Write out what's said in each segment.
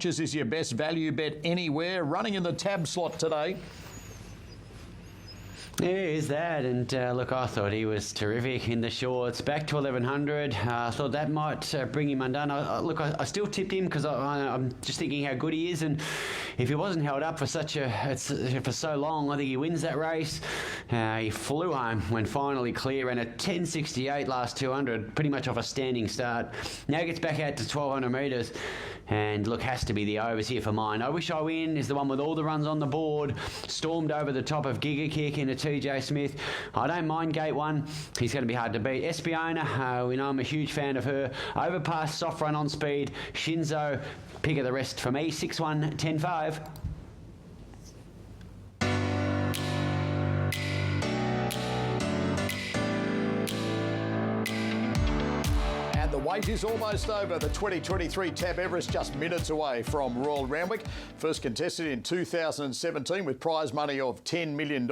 Is your best value bet anywhere, running in the TAB slot today. Yeah, is that, and look, I thought he was terrific in the shorts, back to 1100. I thought that might bring him undone. I still tipped him because I'm just thinking how good he is, and if he wasn't held up for for so long, I think he wins that race. He flew home when finally clear, and a 10.68 last 200, pretty much off a standing start. Now gets back out to 1200 metres, and look, has to be the overs here for mine. I Wish I Win is the one with all the runs on the board, stormed over the top of Giga Kick into TJ Smith. I don't mind Gate 1. He's going to be hard to beat. Espiona, we know I'm a huge fan of her. Overpass, soft run on speed. Shinzo, pick of the rest for me. 6-1, 10-5. The wait is almost over. The 2023 TAB Everest just minutes away from Royal Randwick. First contested in 2017 with prize money of $10 million.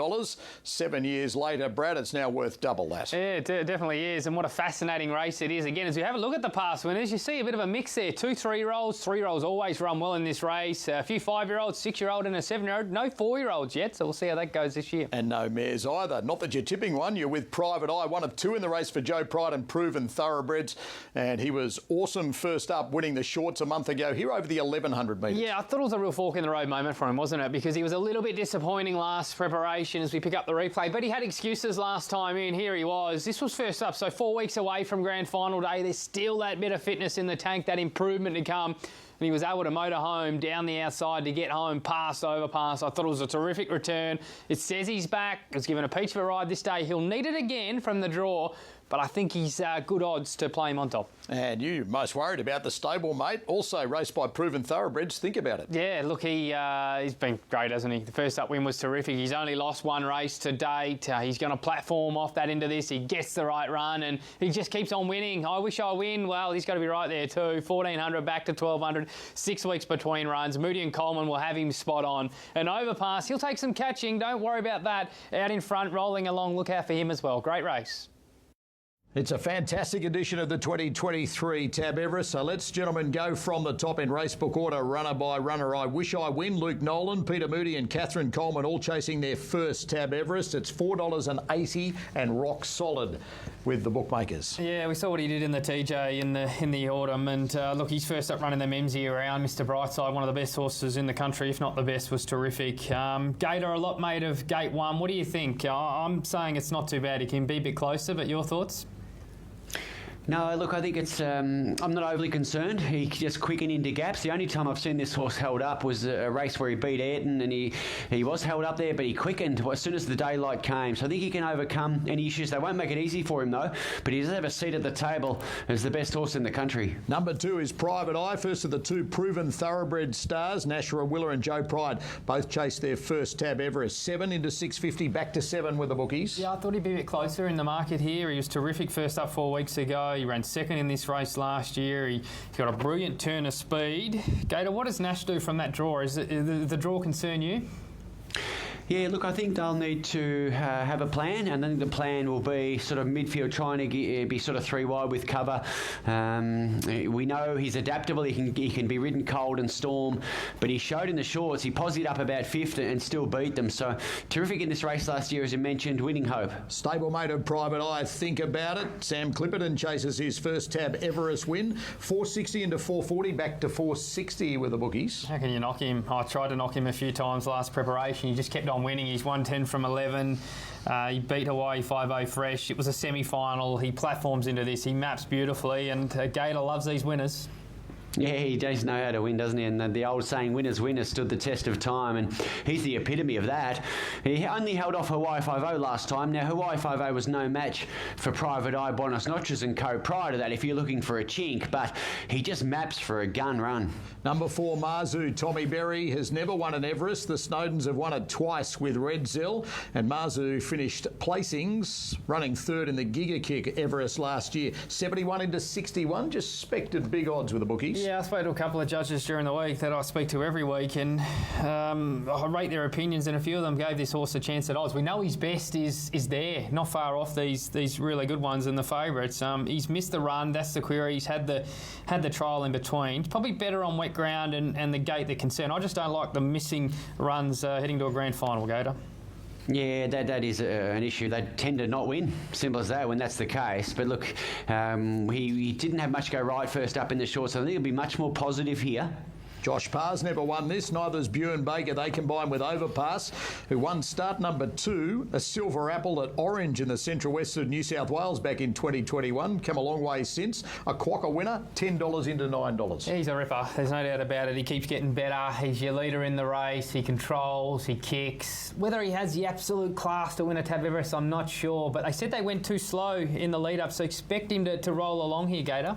7 years later, Brad, it's now worth double that. Yeah, it definitely is. And what a fascinating race it is. Again, as you have a look at the past winners, you see a bit of a mix there. 2 3-year-olds. 3-year-olds always run well in this race. A few 5-year-olds, 6-year-old and a 7-year-old. No 4-year-olds yet, so we'll see how that goes this year. And no mares either. Not that you're tipping one. You're with Private Eye. 1 of 2 in the race for Joe Pride and Proven Thoroughbreds. And he was awesome first up, winning the shorts a month ago here over the 1100 metres. Yeah, I thought it was a real fork in the road moment for him, wasn't it? Because he was a little bit disappointing last preparation as we pick up the replay, but he had excuses last time in. Here he was. This was first up, so 4 weeks away from grand final day. There's still that bit of fitness in the tank, that improvement to come. And he was able to motor home down the outside to get home past overpass. I thought it was a terrific return. It says he's back. It's given a peach of a ride this day. He'll need it again from the draw, but I think he's good odds to play him on top. And you most worried about the stable, mate. Also raced by Proven Thoroughbreds. Think about it. Yeah, look, he's been great, hasn't he? The first up win was terrific. He's only lost 1 race to date. He's going to platform off that into this. He gets the right run, and he just keeps on winning. I Wish I Win. Well, he's got to be right there too. 1400 back to 1200. 6 weeks between runs. Moody and Coleman will have him spot on. An overpass, he'll take some catching. Don't worry about that. Out in front, rolling along. Look out for him as well. Great race. It's a fantastic edition of the 2023 TAB Everest. So let's, gentlemen, go from the top in racebook order, runner by runner. I Wish I Win, Luke Nolan, Peter Moody and Catherine Coleman all chasing their first TAB Everest. It's $4.80 and rock solid with the bookmakers. Yeah, we saw what he did in the TJ in the autumn, and look, he's first up running the Memsy around. Mr. Brightside, one of the best horses in the country, if not the best, was terrific. Gator, a lot made of Gate 1. What do you think? I'm saying it's not too bad. He can be a bit closer, but your thoughts? No, look, I think it's, I'm not overly concerned. He just quickened into gaps. The only time I've seen this horse held up was a race where he beat Ayrton, and he was held up there, but he quickened as soon as the daylight came. So I think he can overcome any issues. They won't make it easy for him, though, but he does have a seat at the table as the best horse in the country. Number 2 is Private Eye. First of the 2 Proven Thoroughbred stars, Nashua Willer and Joe Pride, both chased their first TAB Everest. 7 into 650, back to 7 with the bookies. Yeah, I thought he'd be a bit closer in the market here. He was terrific first up 4 weeks ago. He ran second in this race last year. He's got a brilliant turn of speed. Gator, what does Nash do from that draw? Is the draw concern you? Yeah, look, I think they'll need to have a plan, and I think the plan will be sort of midfield, trying to be sort of 3 wide with cover. We know he's adaptable. He can be ridden cold and storm, but he showed in the shorts he posied up about 5th and still beat them. So terrific in this race last year, as you mentioned. Winning hope. Stablemate of Private Eye, Think About It. Sam Clipperton chases his first TAB Everest win. 460 into 440, back to 460 with the bookies. How can you knock him? I tried to knock him a few times last preparation. He just kept on winning. He's 110 from 11. He beat Hawaii 5-0 fresh. It was a semi-final. He platforms into this. He maps beautifully, and Gator loves these winners. Yeah, he does know how to win, doesn't he? And the old saying, winners, winners, stood the test of time, and he's the epitome of that. He only held off Hawaii 5-0 last time. Now, Hawaii 5-0 was no match for Private Eye, Buenos Noches and co prior to that, if you're looking for a chink, but he just maps for a gun run. Number 4, Marzu. Tommy Berry has never won an Everest. The Snowdens have won it twice with Red Zell, and Marzu finished placings, running 3rd in the Giga Kick Everest last year. 71 into 61, just spected big odds with the bookies. Yeah, I spoke to a couple of judges during the week that I speak to every week, and I rate their opinions, and a few of them gave this horse a chance at odds. We know his best is there, not far off these really good ones and the favourites. He's missed the run, that's the query. He's had the trial in between. He's probably better on wet ground and the gate the concern. I just don't like the missing runs heading to a grand final, Gator. Yeah, that is an issue. They tend to not win. Simple as that when that's the case. But look, he didn't have much go right first up in the short, so I think he'll be much more positive here. Josh Parr's never won this, neither's Bjorn Baker. They combine with Overpass, who won start number 2, a silver apple at Orange in the central west of New South Wales back in 2021. Come a long way since. A quokka winner, $10 into $9. He's a ripper, there's no doubt about it. He keeps getting better. He's your leader in the race. He controls, he kicks. Whether he has the absolute class to win a TAB Everest, I'm not sure. But they said they went too slow in the lead-up, so expect him to roll along here, Gator.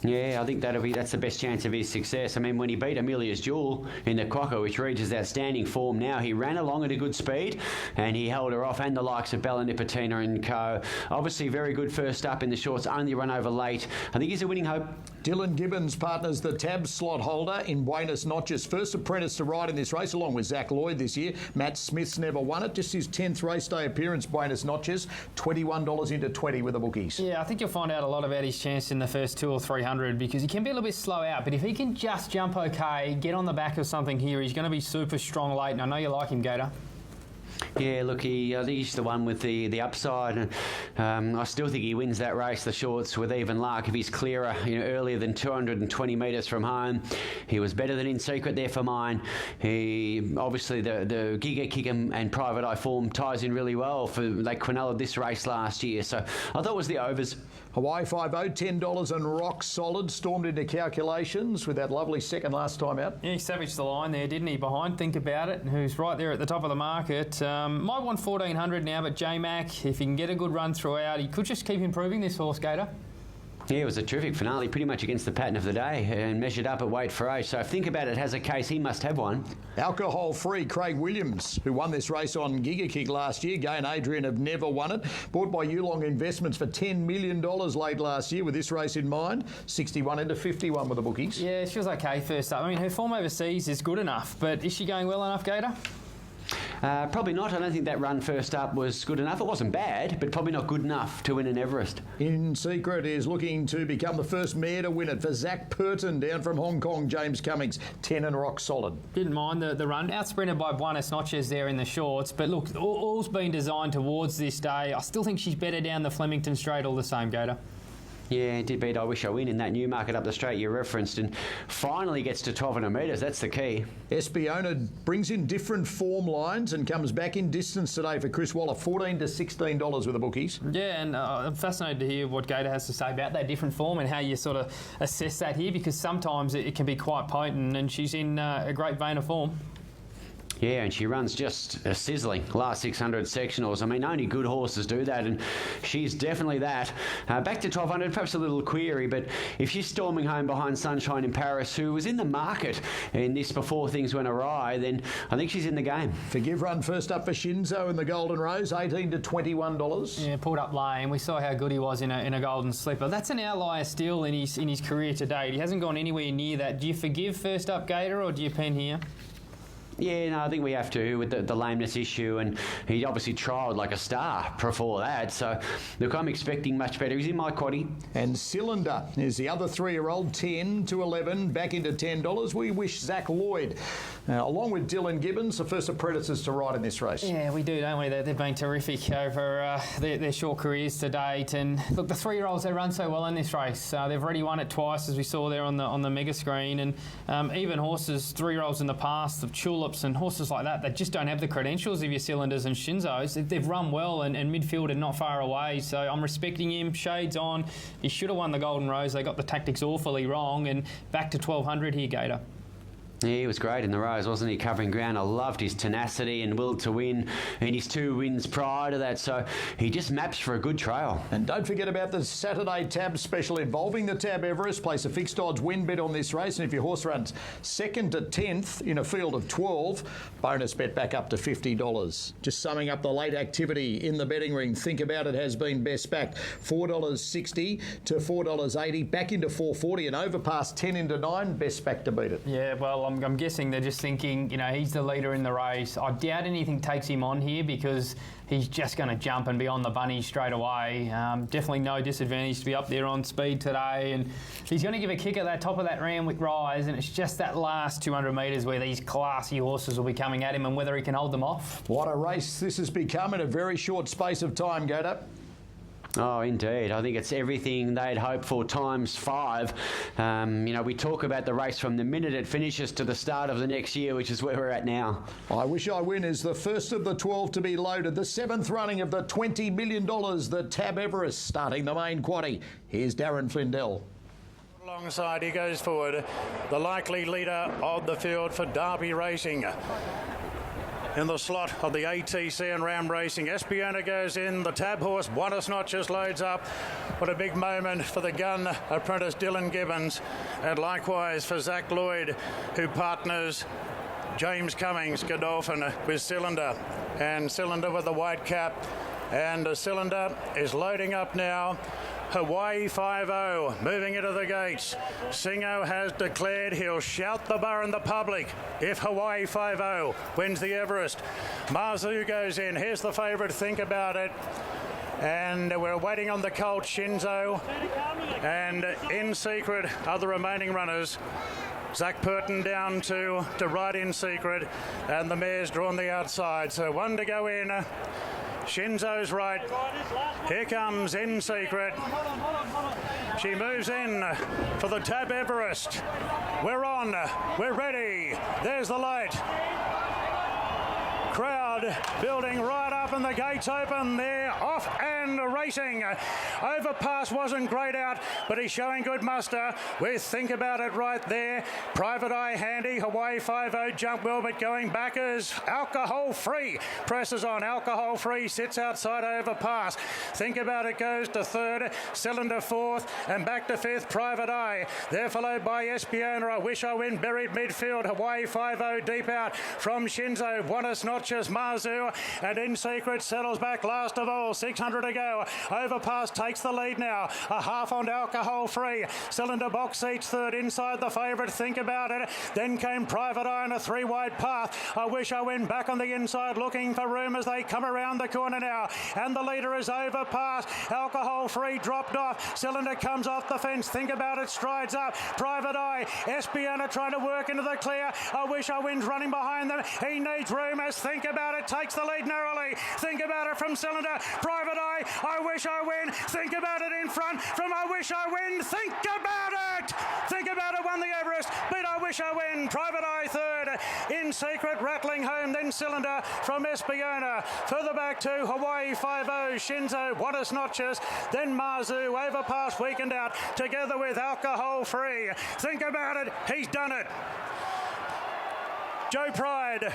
Yeah, I think that's the best chance of his success. I mean, when he beat Amelia's Jewel in the quokka, which reads as outstanding form now, he ran along at a good speed and he held her off, and the likes of Bella Nipotina and co. Obviously, very good first up in the shorts, only run over late. I think he's a winning hope. Dylan Gibbons partners the TAB slot holder in Buenos Noches. First apprentice to ride in this race, along with Zach Lloyd this year. Matt Smith's never won it. Just his 10th race day appearance, Buenos Noches. $21 into $20 with the bookies. Yeah, I think you'll find out a lot about his chance in the first 200 or 300, because he can be a little bit slow out. But if he can just jump okay, get on the back of something here, he's going to be super strong late. And I know you like him, Gator. Yeah, look, I think he's the one with the upside, and I still think he wins that race, the shorts, with even luck. If he's clearer, earlier than 220 metres from home, he was better than In Secret there for mine. He obviously the Giga Kick and Private Eye form ties in really well for Lake Quinella this race last year. So I thought it was the overs. Hawaii 5-0, $10 and rock solid. Stormed into calculations with that lovely second last time out. Yeah, he savaged the line there, didn't he? Behind Think About It, who's right there at the top of the market. Might want 1,400 now, but J-Mac, if he can get a good run throughout, he could just keep improving this horse, Gator. Yeah, it was a terrific finale, pretty much against the pattern of the day, and measured up at weight for age. So if Think About It has a case, he must have one. Alcohol-free Craig Williams, who won this race on Giga Kick last year. Gay and Adrian have never won it. Bought by Yulong Investments for $10 million late last year with this race in mind. 61 into 51 with the bookies. Yeah, she was okay first up. I mean, her form overseas is good enough, but is she going well enough, Gator? Probably not. I don't think that run first up was good enough. It wasn't bad, but probably not good enough to win an Everest. In Secret is looking to become the first mare to win it for Zach Purton down from Hong Kong. James Cummings, 10 and rock solid. Didn't mind the run. Outsprinted by Buenos Noches there in the shorts. But look, all's been designed towards this day. I still think she's better down the Flemington Straight all the same, Gator. Yeah, it did beat I Wish I Win in that Newmarket up the straight you referenced, and finally gets to 1,200 metres. That's the key. Espiona brings in different form lines and comes back in distance today for Chris Waller, $14 to $16 with the bookies. Yeah, and I'm fascinated to hear what Gator has to say about that different form and how you sort of assess that here, because sometimes it can be quite potent, and she's in a great vein of form. Yeah, and she runs just a sizzling last 600 sectionals. I mean, only good horses do that, and she's definitely that. Back to 1,200, perhaps a little query, but if she's storming home behind Sunshine in Paris, who was in the market in this before things went awry, then I think she's in the game. Forgive run first up for Shinzo in the Golden Rose, $18 to $21. Yeah, pulled up lane. We saw how good he was in a Golden Slipper. That's an outlier still in his career to date. He hasn't gone anywhere near that. Do you forgive first up Gator, or do you pen here? Yeah, no, I think we have to with the lameness issue, and he obviously trialled like a star before that. So, look, I'm expecting much better. He's in my quaddie. And Cylinder is the other 3-year-old, 10 to 11, back into $10. We wish Zach Lloyd, along with Dylan Gibbons, the first apprentices to ride in this race. Yeah, we do, don't we? They've been terrific over their short careers to date. And look, the 3-year-olds, they run so well in this race. They've already won it twice, as we saw there on the mega screen. And even horses, 3-year-olds in the past, the Tulips and horses like that just don't have the credentials of your Cylinders and Shinzos. They've run well and midfield and not far away. So I'm respecting him. Shades on. He should have won the Golden Rose. They got the tactics awfully wrong. And back to 1,200 here, Gator. He was great in the rows, wasn't he? Covering ground. I loved his tenacity and will to win and his 2 wins prior to that. So he just maps for a good trail. And don't forget about the Saturday TAB special involving the TAB Everest. Place a fixed odds win bet on this race. And if your horse runs 2nd to 10th in a field of 12, bonus bet back up to $50. Just summing up the late activity in the betting ring. Think About It has been best backed. $4.60 to $4.80. Back into $4.40 and over past 10 into 9. Best back to beat it. Yeah, well, I'm guessing they're just thinking, he's the leader in the race. I doubt anything takes him on here because he's just going to jump and be on the bunny straight away. Definitely no disadvantage to be up there on speed today. And he's going to give a kick at that top of that Randwick rise, and it's just that last 200 metres where these classy horses will be coming at him and whether he can hold them off. What a race this has become in a very short space of time, Gator. Oh, indeed. I think it's everything they'd hoped for times 5. We talk about the race from the minute it finishes to the start of the next year, which is where we're at now. I Wish I Win is the first of the 12 to be loaded. The 7th running of the $20 million, the TAB Everest, starting the main quaddie. Here's Darren Flindell. Alongside, he goes forward. The likely leader of the field for Derby Racing. In the slot of the ATC and Ram Racing, Espiona goes in. The TAB horse, Buenos Noches, loads up. What a big moment for the gun apprentice Dylan Gibbons, and likewise for Zach Lloyd, who partners James Cummings, Godolphin with Cylinder, and Cylinder with the white cap. And Cylinder is loading up now. Hawaii 5-0 moving into the gates. Singo has declared he'll shout the bar in the public if Hawaii 5-0 wins the Everest. Marzu goes in. Here's the favourite, Think About It. And we're waiting on the colt Shinzo. And In Secret are the remaining runners. Zach Purton down to ride In Secret, and the mare's drawn the outside. So 1 to go in. Shinzo's right. Here comes In Secret. She moves in for the TAB Everest. We're on. We're ready. There's the light. Crowd building right up and the gates open. They're off and racing. Overpass wasn't great out, but he's showing good muster. We Think About It right there. Private Eye handy. Hawaii 5-0 jump well, but going back is Alcohol Free. Presses on. Alcohol Free sits outside Overpass. Think About It goes to 3rd. Cylinder 4th and back to 5th. Private Eye. They're followed by Espiona. I Wish I Win buried midfield. Hawaii 5-0 deep out from Shinzo. Buenos Noches, Marzu, and In Secret settles back last of all. 600 to go. Overpass takes the lead now. A half on Alcohol Free. Cylinder box seats 3rd. Inside the favourite, Think About It. Then came Private Eye on a 3-wide path. I Wish I Win back on the inside looking for room as they come around the corner now. And the leader is Overpass. Alcohol Free dropped off. Cylinder comes off the fence. Think About It strides up. Private Eye. Espiona trying to work into the clear. I Wish I Win's running behind them. He needs room as Think About It takes the lead narrowly. Think About It from Cylinder. Private Eye. I Wish I Win. Think About It in front from I Wish I Win. Think About It. Think About It won the Everest. Beat I Wish I Win. Private Eye 3rd. In Secret rattling home. Then Cylinder from Espiona. Further back to Hawaii 5-0. Shinzo. Buenos Noches. Then Marzu. Overpass weakened out. Together with Alcohol Free. Think About It. He's done it. Joe Pride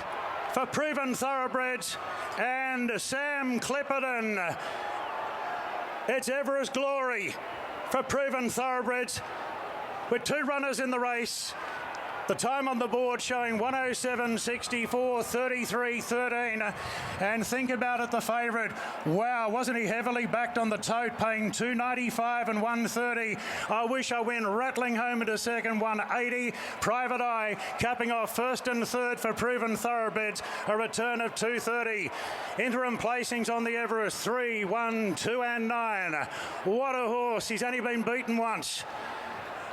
for Proven Thoroughbreds, and Sam Clipperton. It's Everest Glory for Proven Thoroughbreds with 2 runners in the race. The time on the board showing 107.64, 33.13. And Think About It, the favourite. Wow, wasn't he heavily backed on the tote, paying $2.95 and $1.30. I Wish I Win rattling home into second, $1.80. Private Eye capping off 1st and 3rd for Proven Thoroughbreds, a return of $2.30. Interim placings on the Everest, 3, 1, 2 and 9. What a horse. He's only been beaten once.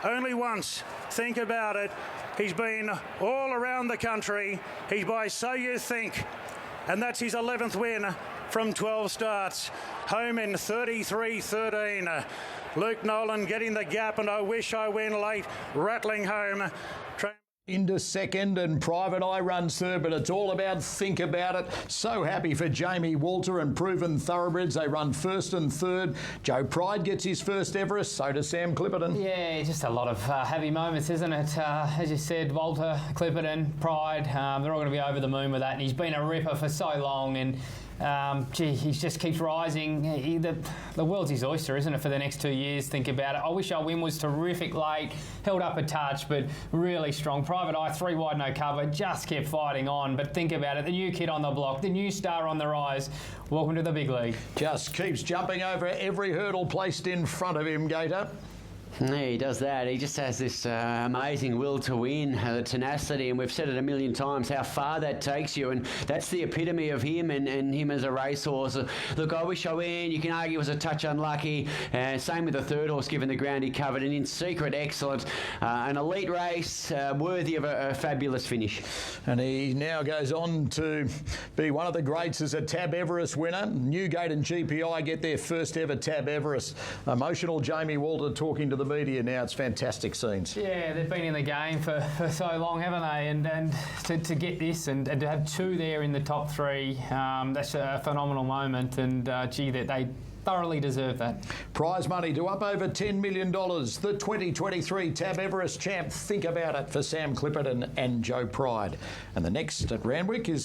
Only once. Think About It. He's been all around the country. He's by So You Think. And that's his 11th win from 12 starts. Home in 33.13. Luke Nolan getting the gap, and I Wish I Win late, rattling home. Into second, and Private Eye runs third, but it's all about think about it. So happy for Jamie Walter and Proven Thoroughbreds. They run first and third. Joe Pride gets his first Everest, so does Sam Clipperton. Yeah, just a lot of happy moments, isn't it? As you said, Walter, Clipperton, Pride, they're all going to be over the moon with that, and he's been a ripper for so long, and he just keeps rising. The world's his oyster, isn't it, for the next 2 years? Think about it. I Wish I Win was terrific late, held up a touch, but really strong. Private Eye, 3 wide, no cover, just kept fighting on. But think about it, the new kid on the block, the new star on the rise. Welcome to the big league. Just keeps jumping over every hurdle placed in front of him, Gator. Yeah, he does that. He just has this amazing will to win, tenacity, and we've said it a million times how far that takes you, and that's the epitome of him and him as a racehorse. Look, I Wish I Win, you can argue was a touch unlucky. Same with the third horse, given the ground he covered, and In Secret, excellent. An elite race, worthy of a fabulous finish. And he now goes on to be one of the greats as a TAB Everest winner. Newgate and GPI get their first ever TAB Everest. Emotional Jamie Walter talking to the media now. It's fantastic scenes. Yeah, they've been in the game for so long, haven't they? And to get this and to have 2 there in the top 3, that's a phenomenal moment. And gee, that they thoroughly deserve that. Prize money to up over $10 million. The 2023 TAB Everest champ. Think about it for Sam Clipperton and Joe Pride. And the next at Randwick is